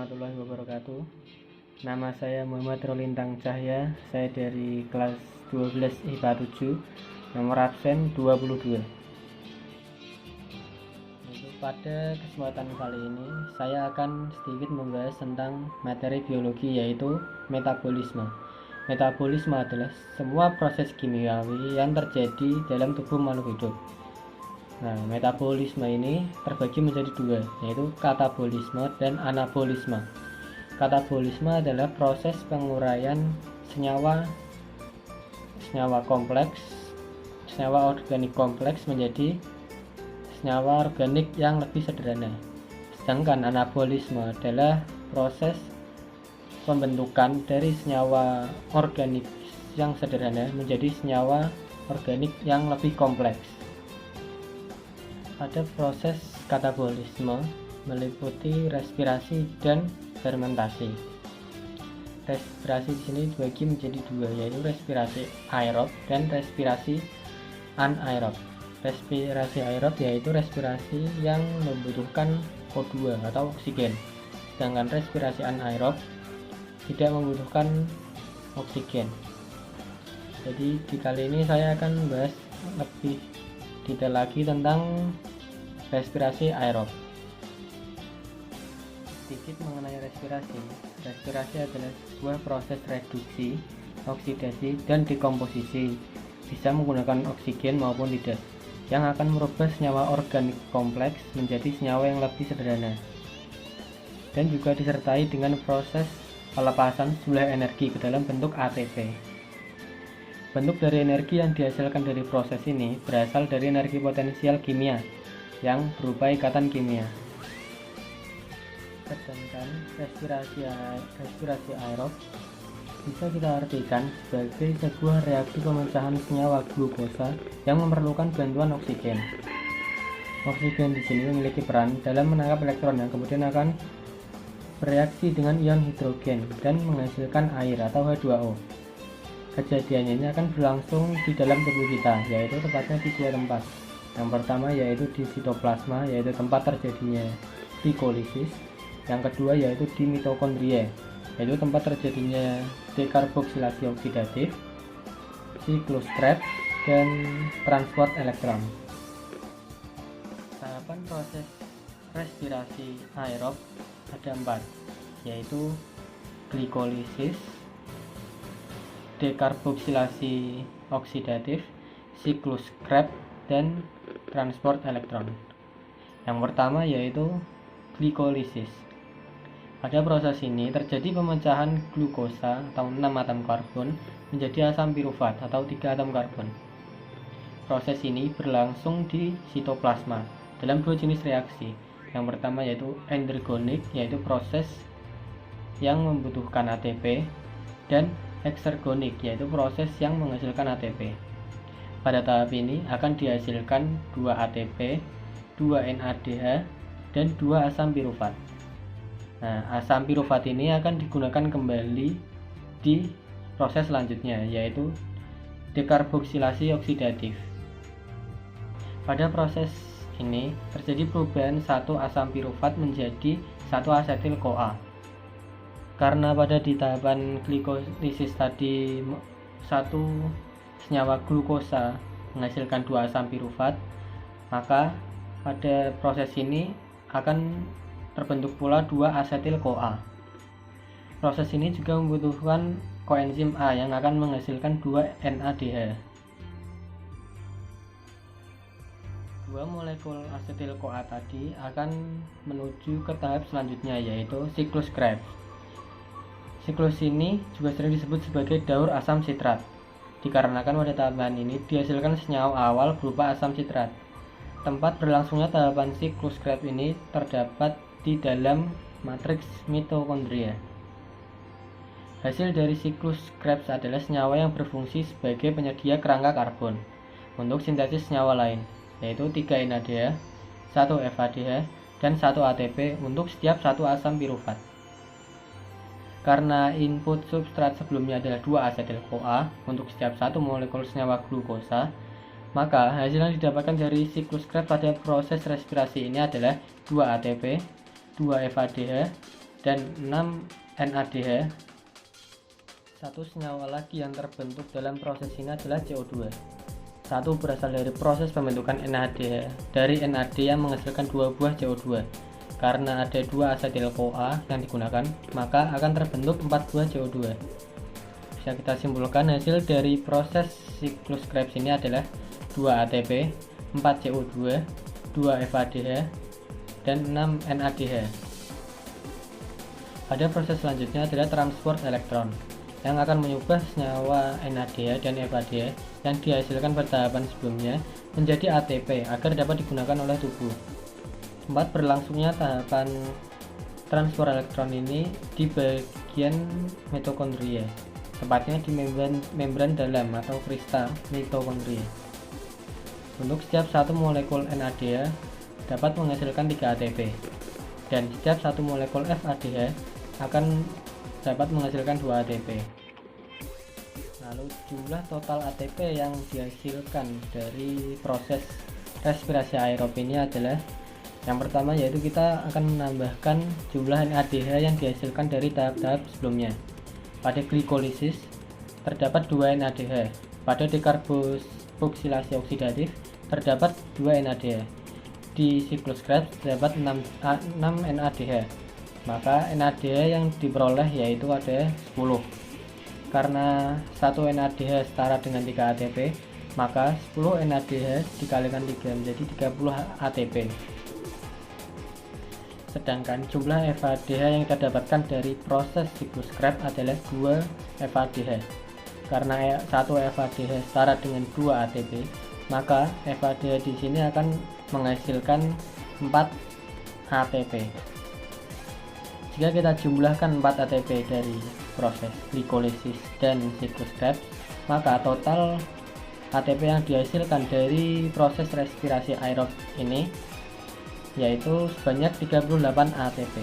warahmatullahi wabarakatuh. Nama saya Muhammad Rolintang Cahya. Saya dari kelas 12 IPA 7, nomor absen 22. Pada kesempatan kali ini saya akan sedikit membahas tentang materi biologi, yaitu metabolisme. Metabolisme adalah semua proses kimiawi yang terjadi dalam tubuh makhluk hidup. Nah, metabolisme ini terbagi menjadi dua, yaitu katabolisme dan anabolisme. Katabolisme adalah proses penguraian senyawa organik kompleks menjadi senyawa organik yang lebih sederhana. Sedangkan anabolisme adalah proses pembentukan dari senyawa organik yang sederhana menjadi senyawa organik yang lebih kompleks. Pada proses katabolisme meliputi respirasi dan fermentasi. Respirasi di sini dibagi menjadi dua, yaitu respirasi aerob dan respirasi anaerob. Respirasi aerob yaitu respirasi yang membutuhkan O2 atau oksigen, sedangkan respirasi anaerob tidak membutuhkan oksigen. Jadi di kali ini saya akan membahas lebih detail lagi tentang respirasi aerob. Sedikit mengenai respirasi. Respirasi adalah sebuah proses reduksi, oksidasi, dan dekomposisi, bisa menggunakan oksigen maupun tidak, yang akan merubah senyawa organik kompleks menjadi senyawa yang lebih sederhana, dan juga disertai dengan proses pelepasan sumber energi ke dalam bentuk ATP. Bentuk dari energi yang dihasilkan dari proses ini berasal dari energi potensial kimia yang berupa ikatan kimia. Sedangkan respirasi aerob bisa kita artikan sebagai sebuah reaksi pemecahan senyawa glukosa yang memerlukan bantuan oksigen. Oksigen di sini memiliki peran dalam menangkap elektron yang kemudian akan bereaksi dengan ion hidrogen dan menghasilkan air atau H2O. Kejadiannya ini akan berlangsung di dalam tubuh kita, yaitu tepatnya di dua tempat. Yang pertama yaitu di sitoplasma, yaitu tempat terjadinya glikolisis. Yang kedua yaitu di mitokondria, yaitu tempat terjadinya dekarboksilasi oksidatif, siklus Krebs, dan transport elektron. Tahapan proses respirasi aerob ada 4, yaitu glikolisis, dekarboksilasi oksidatif, siklus Krebs, dan transport elektron. Yang pertama yaitu glikolisis. Pada proses ini terjadi pemecahan glukosa atau 6 atom karbon menjadi asam pirufat atau 3 atom karbon. Proses ini berlangsung di sitoplasma dalam dua jenis reaksi. Yang pertama yaitu endergonik, yaitu proses yang membutuhkan ATP, dan eksergonik, yaitu proses yang menghasilkan ATP. Pada tahap ini akan dihasilkan 2 ATP, 2 NADH, dan 2 asam pirufat. Nah, asam pirufat ini akan digunakan kembali di proses selanjutnya, yaitu dekarboksilasi oksidatif. Pada proses ini terjadi perubahan satu asam pirufat menjadi 1 asetil CoA. Karena pada di tahapan glikolisis tadi satu senyawa glukosa menghasilkan 2 asam pirufat, maka pada proses ini akan terbentuk pula 2 asetil CoA. Proses ini juga membutuhkan koenzim A yang akan menghasilkan 2 NADH. 2 molekul asetil CoA tadi akan menuju ke tahap selanjutnya, yaitu siklus Krebs. Siklus ini juga sering disebut sebagai daur asam sitrat, dikarenakan pada tahapan ini dihasilkan senyawa awal berupa asam sitrat. Tempat berlangsungnya tahapan siklus Krebs ini terdapat di dalam matriks mitokondria. Hasil dari siklus Krebs adalah senyawa yang berfungsi sebagai penyedia kerangka karbon untuk sintesis senyawa lain, yaitu 3 NADH, 1 FADH, dan 1 ATP untuk setiap 1 asam pirufat. Karena input substrat sebelumnya adalah 2 asetil CoA untuk setiap 1 molekul senyawa glukosa, maka hasil yang didapatkan dari siklus Krebs pada proses respirasi ini adalah 2 ATP, 2 FADH, dan 6 NADH. Satu senyawa lagi yang terbentuk dalam proses ini adalah CO2. Satu berasal dari proses pembentukan NADH dari NAD yang menghasilkan 2 buah CO2. Karena ada 2 asetil-CoA yang digunakan, maka akan terbentuk 4 buah CO2. Bisa kita simpulkan hasil dari proses siklus Krebs ini adalah 2 ATP, 4 CO2, 2 FADH, dan 6 NADH. Pada proses selanjutnya adalah transport elektron yang akan mengubah senyawa NADH dan FADH yang dihasilkan pada tahapan sebelumnya menjadi ATP agar dapat digunakan oleh tubuh. Tempat berlangsungnya tahapan transfer elektron ini di bagian mitokondria, tepatnya di membran dalam atau kristal mitokondria. Untuk setiap satu molekul NADH dapat menghasilkan 3 ATP, dan setiap satu molekul FADH akan dapat menghasilkan 2 ATP. Lalu jumlah total ATP yang dihasilkan dari proses respirasi aerob ini adalah yang pertama, yaitu kita akan menambahkan jumlah NADH yang dihasilkan dari tahap-tahap sebelumnya. Pada glikolisis terdapat 2 NADH. Pada dekarboksilasi oksidatif terdapat 2 NADH. Di siklus Krebs terdapat 6 NADH. Maka NADH yang diperoleh yaitu ada 10. Karena 1 NADH setara dengan 3 ATP, maka 10 NADH dikalikan 3 menjadi 30 ATP. Sedangkan jumlah FADH yang kita dapatkan dari proses siklus Krebs adalah 2 FADH. Karena 1 FADH setara dengan 2 ATP, maka FADH di sini akan menghasilkan 4 ATP. Jika kita jumlahkan 4 ATP dari proses glikolisis dan siklus Krebs, maka total ATP yang dihasilkan dari proses respirasi aerob ini yaitu sebanyak 38 ATP.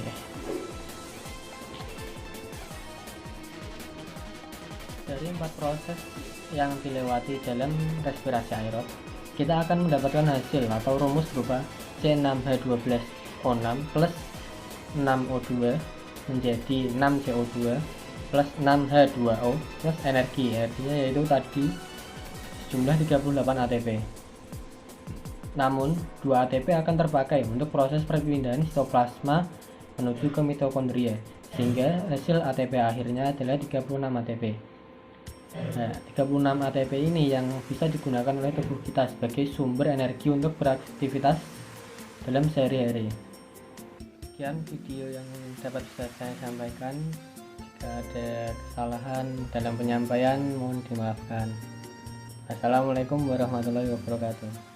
Dari 4 proses yang dilewati dalam respirasi aerob, kita akan mendapatkan hasil atau rumus berupa C6H12O6 plus 6O2 menjadi 6CO2 plus 6H2O plus energi. Artinya yaitu tadi jumlah 38 ATP. Namun, 2 ATP akan terpakai untuk proses perpindahan sitoplasma menuju ke mitokondria, sehingga hasil ATP akhirnya adalah 36 ATP. Nah, 36 ATP ini yang bisa digunakan oleh tubuh kita sebagai sumber energi untuk beraktivitas dalam sehari-hari. Sekian video yang dapat bisa saya sampaikan. Jika ada kesalahan dalam penyampaian, mohon dimaafkan. Assalamualaikum warahmatullahi wabarakatuh.